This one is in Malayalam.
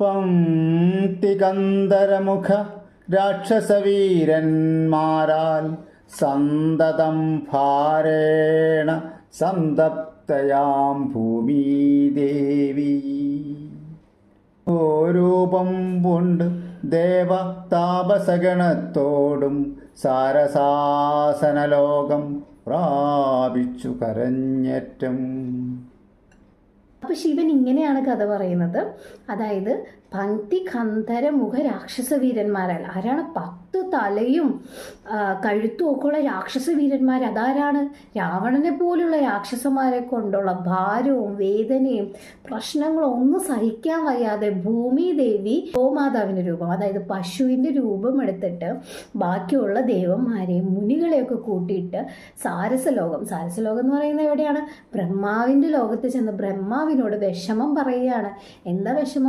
പംക്തികന്ധരമുഖ രാക്ഷസവീരന്മാരാൽ സന്തതം ഭാരേണ സന്തപ്തയാം ഭൂമിദേവി. രൂപം പൂണ്ട് ദേവതാപസഗണത്തോടും സാരസാസനലോകം പ്രാപിച്ചു കരഞ്ഞേറ്റം. അപ്പോൾ ശിവൻ ഇങ്ങനെയാണ് കഥ പറയുന്നത്. അതായത് പങ്ക്തി കന്ധര മുഖ രാക്ഷസ വീരന്മാരാൽ, ആരാണ് 10 തലയും കഴുത്തും ഒക്കെ ഉള്ള രാക്ഷസ വീരന്മാർ. അതാരാണ്? രാവണനെ പോലുള്ള രാക്ഷസന്മാരെ കൊണ്ടുള്ള ഭാരവും വേദനയും പ്രശ്നങ്ങളും ഒന്നും സഹിക്കാൻ വയ്യാതെ ഭൂമിദേവി ഗോമാതാവിൻ്റെ രൂപം, അതായത് പശുവിൻ്റെ രൂപം എടുത്തിട്ട് ബാക്കിയുള്ള ദേവന്മാരെയും മുനികളെയൊക്കെ കൂട്ടിയിട്ട് സാരസലോകം എന്ന് പറയുന്നത് എവിടെയാണ്? ബ്രഹ്മാവിൻ്റെ ലോകത്ത് ചെന്ന് ബ്രഹ്മാവിനോട് വിഷമം പറയുകയാണ്. എന്താ വിഷമം